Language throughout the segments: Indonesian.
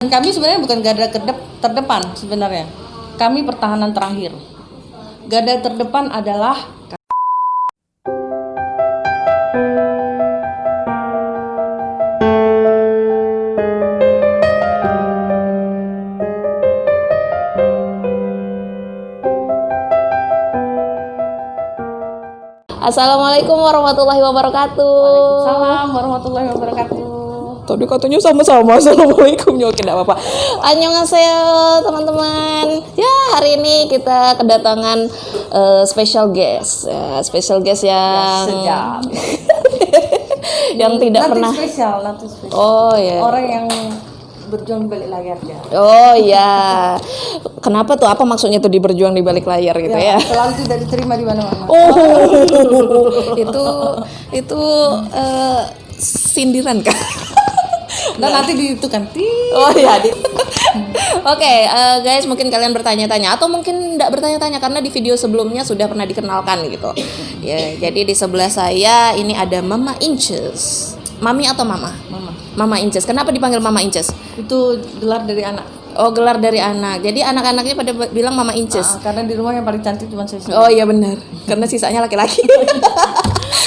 Kami sebenarnya bukan garda terdepan sebenarnya. Kami pertahanan terakhir. Garda terdepan adalah Assalamualaikum warahmatullahi wabarakatuh. Waalaikumsalam warahmatullahi wabarakatuh. Tadi katanya sama-sama. Assalamualaikum. Ya oke, enggak apa-apa. Annyeonghaseyo teman-teman. Ya, hari ini kita kedatangan special guest. Special guest yang Sedap. yang tidak Nanti pernah. spesial. Oh ya. Orang yang berjuang di balik layar ya. Oh ya. Kenapa tuh? Apa maksudnya tuh di berjuang di balik layar gitu ya? Selalu tidak diterima di mana-mana. Oh. itu sindiran kan? Dan nanti itu kan Oh iya. Oke, guys, mungkin kalian bertanya-tanya atau mungkin tidak bertanya-tanya karena di video sebelumnya sudah pernah dikenalkan gitu. Ya, jadi di sebelah saya ini ada Mama Inces. Mami atau Mama? Mama. Mama Inces. Kenapa dipanggil Mama Inces? Itu gelar dari anak. Oh, gelar dari anak. Jadi anak-anaknya pada bilang Mama Inces. Karena di rumah yang paling cantik cuma saya sendiri. Oh iya benar. Karena sisanya laki-laki.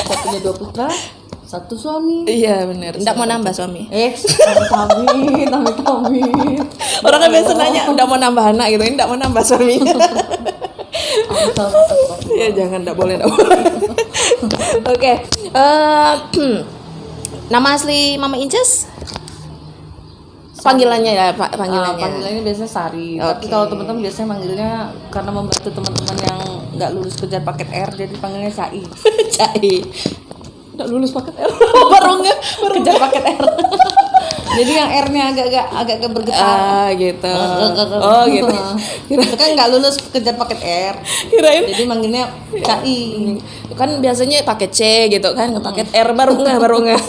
Saya punya 2 putra, 1 suami. Iya benar. Enggak mau nambah suami. Amit. Orang kan biasa nanya, enggak mau nambah anak gitu. Ini enggak mau nambah suami. Ya jangan, enggak boleh. Oke. Nama asli Mama Inces? Panggilannya ya, Pak, panggilannya. Panggilannya biasanya Sari. Oke. Tapi kalau teman-teman biasanya manggilnya karena membantu teman-teman yang nggak lulus kejar paket R, jadi panggilnya Cai. Cai. Enggak lulus paket R. Baru Kejar paket R. Jadi yang R-nya agak bergetar. Ah, gitu. Oh, gitu. Itu kan nggak lulus kejar paket R. Kirain Jadi manggilnya Cai. kan biasanya pakai C gitu kan, paket R baru nggak.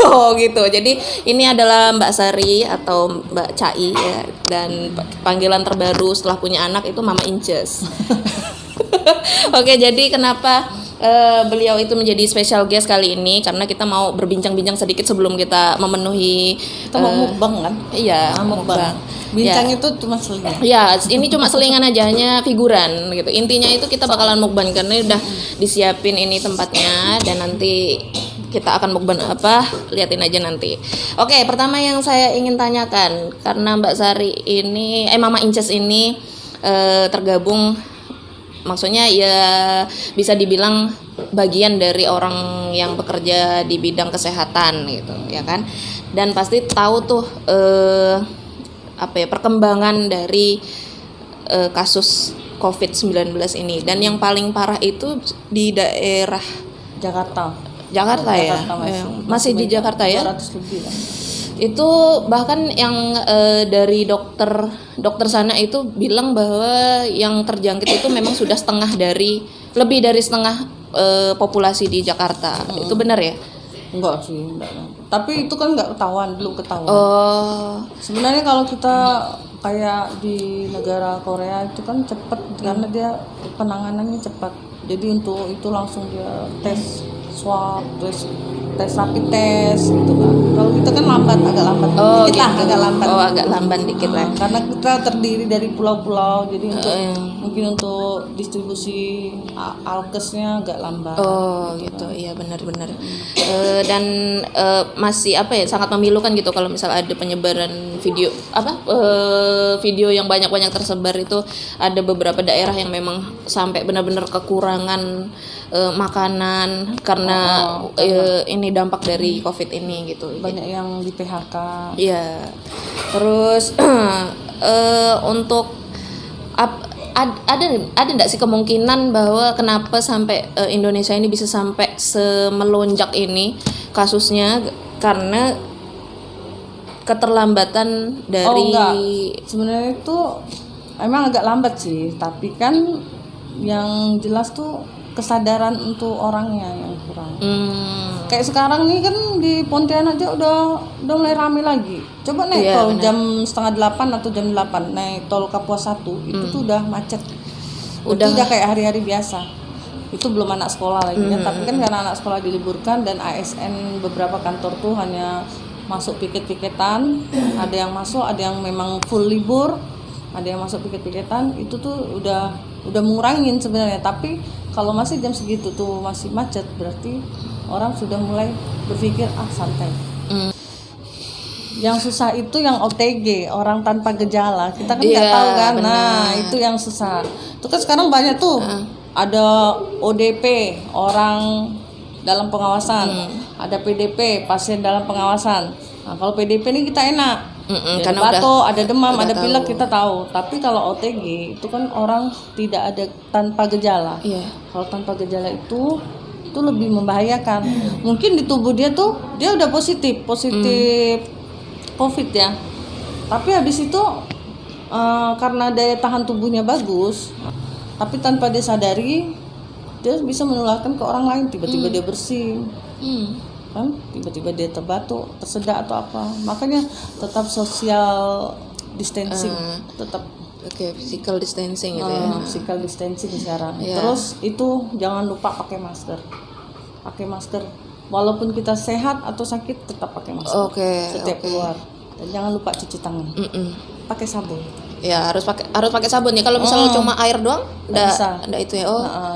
Oh gitu. Jadi ini adalah Mbak Sari atau Mbak Cai ya, dan panggilan terbaru setelah punya anak itu Mama Inces. Oke, jadi kenapa beliau itu menjadi special guest kali ini, karena kita mau berbincang-bincang sedikit sebelum kita memenuhi Kita mau mukbang kan? iya, Mukbang. Bincang itu cuma selingan. ya, ini cuma selingan aja, hanya figuran gitu. Intinya itu kita bakalan mukbang karena udah disiapin ini tempatnya dan nanti kita akan mukbang apa, liatin aja nanti. Oke, pertama yang saya ingin tanyakan, karena Mbak Sari ini Mama Inces ini tergabung, maksudnya ya bisa dibilang bagian dari orang yang bekerja di bidang kesehatan gitu ya kan, dan pasti tahu tuh perkembangan dari kasus COVID-19 ini, dan yang paling parah itu di daerah Jakarta ya, masih di Jakarta ya. 200 lebih kan. Itu bahkan yang dari dokter sana itu bilang bahwa yang terjangkit itu memang sudah lebih dari setengah populasi di Jakarta. Itu benar ya? Enggak sih, enggak. Tapi itu kan belum ketahuan. Oh, Sebenarnya kalau kita kayak di negara Korea itu kan cepat karena dia penanganannya cepat. Jadi untuk itu langsung dia tes swab, tes rapid test gitu kan. Kalau kita kan agak lambat oh dikit gitu. lah, agak lambat. Oh, agak lamban dikit lah. Karena kita terdiri dari pulau-pulau, jadi mungkin untuk distribusi alkesnya agak lambat. Oh gitu, iya benar-benar. Dan masih sangat memilukan gitu kalau misal ada penyebaran video yang banyak-banyak tersebar itu, ada beberapa daerah yang memang sampai benar-benar kekurangan makanan karena ini dampak dari COVID ini gitu. Banyak yang di PHK. Iya. Terus untuk ada enggak sih kemungkinan bahwa kenapa sampai Indonesia ini bisa sampai semelonjak ini kasusnya, karena keterlambatan dari enggak. Sebenarnya itu emang agak lambat sih, tapi kan yang jelas tuh kesadaran untuk orangnya yang kurang. Kayak sekarang nih kan di Pontianak aja udah mulai rame lagi. Coba naik tol jam 7:30 atau jam 8 naik tol Kapuas 1 itu tuh udah macet. Udah kayak hari-hari biasa. Itu belum anak sekolah lagi kan, tapi kan karena anak sekolah diliburkan dan ASN beberapa kantor tuh hanya masuk piket-piketan, ada yang masuk, ada yang memang full libur, ada yang masuk piket-piketan, itu tuh udah mengurangin sebenarnya. Tapi kalau masih jam segitu tuh masih macet, berarti orang sudah mulai berpikir santai. Yang susah itu yang OTG, orang tanpa gejala, kita kan nggak tahu kan. benar. Nah itu yang susah. Itu kan sekarang banyak tuh, ada ODP, orang dalam pengawasan, ada PDP, pasien dalam pengawasan. Nah kalau PDP ini kita enak, karena batuk, ada demam, ada tahu. pilek, kita tahu. Tapi kalau OTG itu kan orang tidak ada tanpa gejala. Iya. Kalau tanpa gejala itu lebih membahayakan. Mungkin di tubuh dia udah positif COVID ya. Tapi habis itu karena daya tahan tubuhnya bagus, tapi tanpa dia sadari dia bisa menularkan ke orang lain. Tiba-tiba dia bersin, kan? Tiba-tiba dia terbatuk, tersedak atau apa. Makanya tetap social distancing, tetap. Oke, physical distancing gitu ya. Physical distancing sekarang. Iya. Terus itu jangan lupa pakai masker. Pakai masker. Walaupun kita sehat atau sakit tetap pakai masker. Setiap keluar. Dan jangan lupa cuci tangan. Pakai sabun. Ya harus pakai sabun ya. Kalau misalnya cuma air doang, bisa. Enggak itu ya.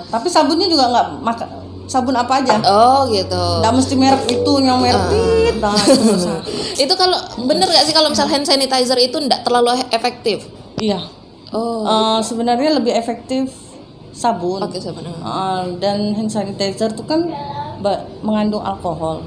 Tapi sabunnya juga nggak sabun apa aja. Oh gitu. Nggak mesti merek itu yang merek tit. Nah, itu bisa. Itu kalau bener nggak sih kalau misal hand sanitizer itu nggak terlalu efektif? Iya. Sebenarnya lebih efektif sabun. Pakai sabun. Dan hand sanitizer itu kan mengandung alkohol.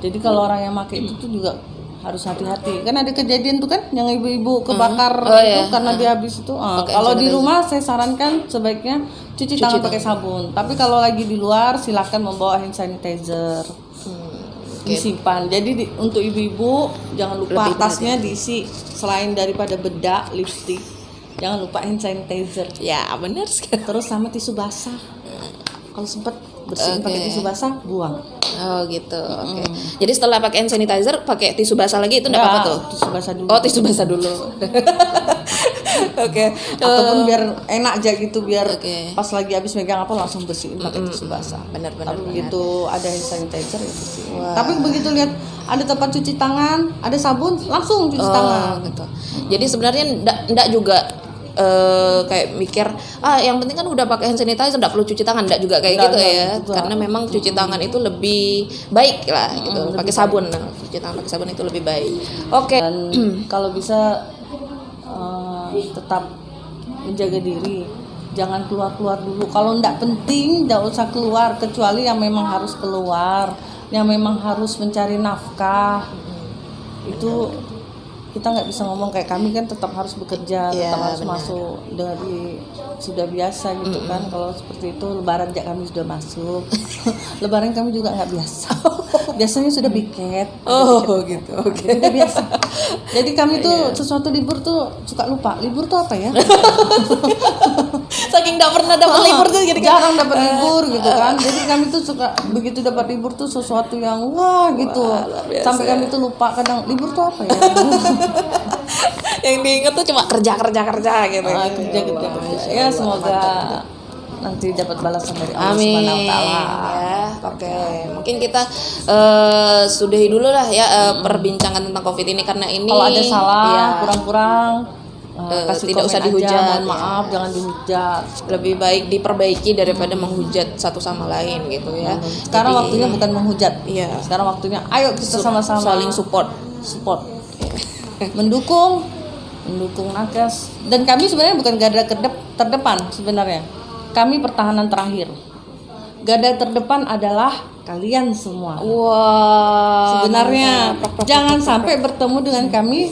Jadi kalau orang yang pakai itu tuh juga harus hati-hati. Kan ada kejadian tuh kan yang ibu-ibu kebakar itu karena dia habis itu. Kalau di rumah saya sarankan sebaiknya cuci tangan pakai sabun. Tapi kalau lagi di luar silakan membawa hand sanitizer. Disimpan. Jadi untuk ibu-ibu jangan lupa tasnya diisi selain daripada bedak, lipstik, jangan lupa hand sanitizer. Ya benar sekali. Terus sama tisu basah. Kalau sempat bersihin pakai tisu basah, buang. Oh gitu. Oke. Jadi setelah pakai hand sanitizer, pakai tisu basah lagi itu enggak apa-apa tuh? Tisu basah dulu. Oh, tisu basah dulu. Oke. Ataupun biar enak aja gitu, biar Oke. pas lagi habis megang apa langsung bersihin pakai tisu basah. Benar-benar. Tapi begitu ada hand sanitizer ya bersihin. Tapi begitu lihat ada tempat cuci tangan, ada sabun, langsung cuci tangan. Gitu. Jadi sebenarnya enggak juga kayak mikir yang penting kan udah pakai hand sanitizer enggak perlu cuci tangan, enggak juga kayak gitu ya. Karena memang cuci tangan itu lebih baik lah gitu. Pakai sabun. Cuci tangan pakai sabun itu lebih baik. Oke. Dan kalau bisa tetap menjaga diri, jangan keluar dulu. Kalau enggak penting enggak usah keluar, kecuali yang memang harus keluar, yang memang harus mencari nafkah. Itu kita nggak bisa ngomong, kayak kami kan tetap harus bekerja, tetap harus masuk dari sudah biasa gitu kan. Kalau seperti itu lebaran aja kami sudah masuk. Lebaran kami juga nggak biasa. Biasanya sudah piket. Gitu. Oke. Udah biasa. Jadi kami tuh sesuatu libur tuh suka lupa. Libur tuh apa ya? Saking enggak pernah dapat libur tuh jadi jarang dapat libur gitu kan. Jadi kami tuh suka begitu dapat libur tuh sesuatu yang wah gitu. Sampai kami tuh lupa kadang libur tuh apa ya? Yang diingat tuh cuma kerja gitu. Kerja. Ya semoga nanti dapat balasan dari Allah Amin. Subhanahu wa taala. Ya, oke. Mungkin kita sudahi dulu lah ya perbincangan tentang Covid ini, karena ini Kalau ada salah, ya, kurang kasih tidak komen usah aja, dihujat. mohon maaf, jangan dihujat. lebih baik diperbaiki daripada menghujat satu sama lain gitu ya. Sekarang Jadi, waktunya bukan menghujat. Iya. Sekarang waktunya ayo kita sama-sama saling support. mendukung nakes. Dan kami sebenarnya bukan garda terdepan sebenarnya. Kami pertahanan terakhir. Garda terdepan adalah kalian semua. Wah. Sebenarnya jangan sampai bertemu dengan kami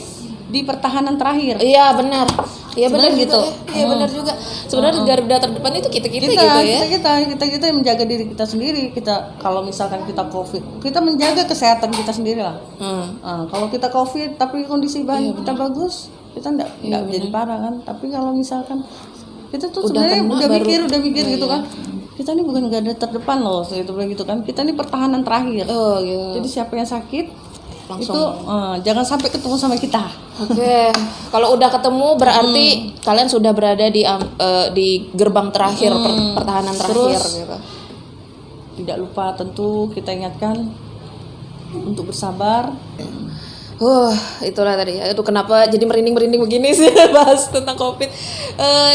di pertahanan terakhir. Iya benar. Iya benar Sebenarnya gitu. gitu. Iya benar juga. Sebenarnya garda terdepan itu kita gitu ya. Kita yang menjaga diri kita sendiri. Kita kalau misalkan kita COVID, kita menjaga kesehatan kita sendiri lah. Kalau kita COVID tapi kondisi kita bagus, kita enggak jadi parah kan. Tapi kalau misalkan kita tuh sebenarnya udah mikir gitu kan. Kita ini bukan garda terdepan loh, gitu kan. Kita ini pertahanan terakhir. Oh gitu. Jadi siapa yang sakit Langsung. itu jangan sampai ketemu sama kita. Oke. Kalau udah ketemu berarti kalian sudah berada di gerbang terakhir, pertahanan terakhir gitu. Tidak lupa tentu kita ingatkan untuk bersabar, Itulah tadi ya. Itu kenapa jadi merinding-merinding begini sih bahas tentang COVID.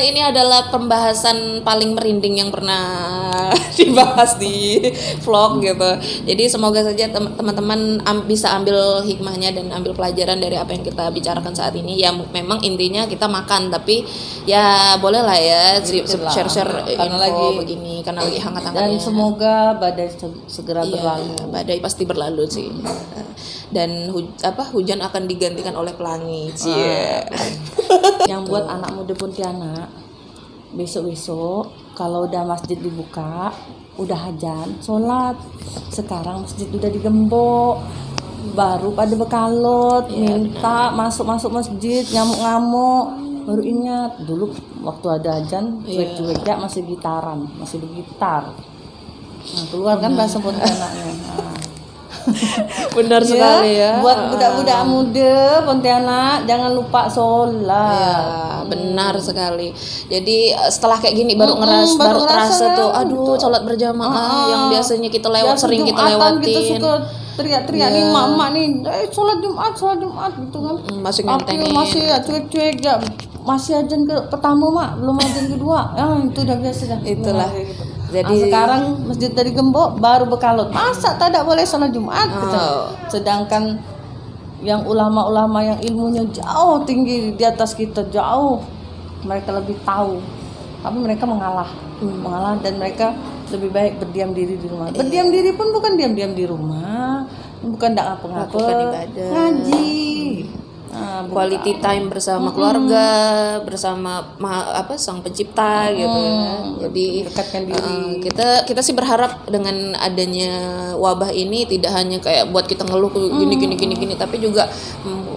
Ini adalah pembahasan paling merinding yang pernah dibahas di vlog gitu. Jadi semoga saja teman-teman bisa ambil hikmahnya dan ambil pelajaran dari apa yang kita bicarakan saat ini. Ya memang intinya kita makan, tapi ya boleh lah ya share-share info lagi begini karena lagi hangat-hangatnya. Dan semoga badai segera berlalu. Badai pasti berlalu sih. Dan hujan akan digantikan oleh pelangi. Yang buat anak muda Pontianak, besok-besok kalau udah masjid dibuka, udah azan, sholat. Sekarang masjid udah digembok, baru pada bekalot, minta masuk masjid, ngamuk-ngamuk. Baru ingat dulu waktu ada azan, cuek-cuek ya masih gitaran, masih bergitar. Nah, keluar kan bahasa Pontianaknya. Benar sekali ya. Buat budak-budak muda Pontianak, jangan lupa sholat. Benar sekali. Jadi setelah kayak gini baru terasa tuh, aduh, sholat berjamaah yang biasanya kita sering kita lewatin. Kita suka teriak-teriak nih emak nih, sholat Jumat gitu kan. Masih ngentengin. Masih ya cuek-cuek ya. Masih azan pertama mak, belum azan kedua. Itu udah biasa dah. Itulah. Jadi sekarang masjid dari gembok baru bekalot. Masa tak boleh sholat Jumat gitu. Sedangkan yang ulama-ulama yang ilmunya jauh tinggi di atas kita, jauh mereka lebih tahu. Tapi mereka mengalah dan mereka lebih baik berdiam diri di rumah. Berdiam diri pun bukan diam-diam di rumah, bukan tak ngapa-ngapa, ngaji. Quality time bersama keluarga, bersama sang pencipta gitu ya. Jadi dekatkan diri. Kita sih berharap dengan adanya wabah ini tidak hanya kayak buat kita ngeluh gini, tapi juga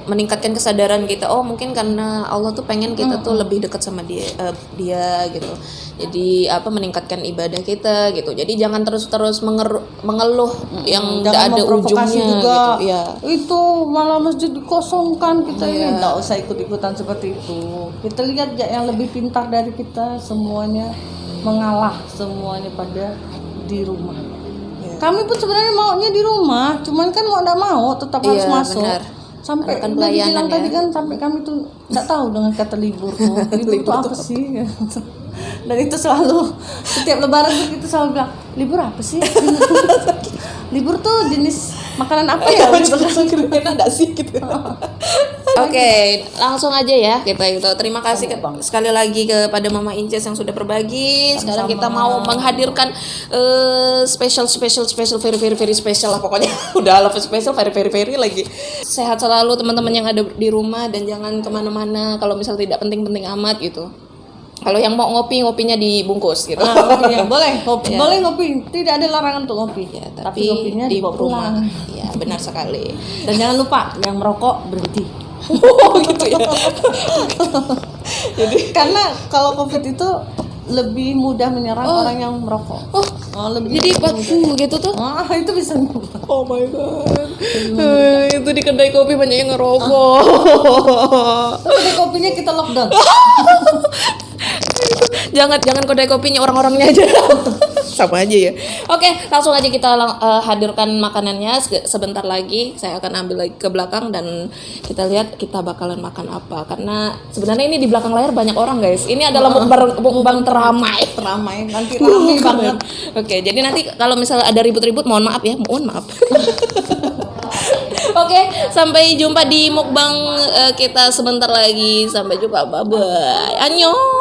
meningkatkan kesadaran kita. Oh, mungkin karena Allah tuh pengen kita tuh lebih dekat sama dia gitu. Jadi meningkatkan ibadah kita gitu. Jadi jangan terus mengeluh yang tidak ada ujungnya juga. Gitu. Ya. Itu malah masjid dikosongkan, kita ini enggak usah ikut-ikutan seperti itu. Kita lihat yang lebih pintar dari kita, semuanya mengalah, semuanya pada di rumah. Kami pun sebenarnya maunya di rumah, cuman kan mau enggak mau tetap harus masuk. Benar. Sampai kan pelayanan tadi kan sampai kami tuh enggak tahu dengan kata libur tuh. Libur itu apa sih? Dan itu selalu setiap lebaran kita selalu bilang, libur apa sih? Libur tuh jenis makanan apa ya? Kira-kira enggak sih gitu. Oke, langsung aja ya kita itu. Terima kasih sekali lagi kepada Mama Inces yang sudah berbagi. Sekarang kita mau menghadirkan special very special lah pokoknya. Udah love special very lagi. Sehat selalu teman-teman yang ada di rumah dan jangan kemana-mana kalau misal tidak penting-penting amat gitu. Kalau yang mau ngopinya dibungkus gitu. Boleh ngopi. Tidak ada larangan untuk ngopi. Ya, tapi ngopinya di rumah. Ya, benar sekali. Dan jangan lupa yang merokok berhenti. Gitu ya. Jadi karena kalau COVID itu lebih mudah menyerang orang yang merokok. Jadi begitu tuh. Itu bisa. Oh my god. Itu di kedai kopi banyak yang ngerokok. Kedai kopinya kita lockdown. Jangan kedai kopinya, orang-orangnya aja. Sama aja ya. Oke, langsung aja kita hadirkan makanannya. Sebentar lagi saya akan ambil lagi ke belakang dan kita lihat kita bakalan makan apa. Karena sebenarnya ini di belakang layar banyak orang guys. Ini adalah mukbang teramai. Nanti ramai banget. Oke, jadi nanti kalau misalnya ada ribut-ribut mohon maaf ya. Oke, sampai jumpa di mukbang kita sebentar lagi. Sampai jumpa. Bye bye. Annyeong.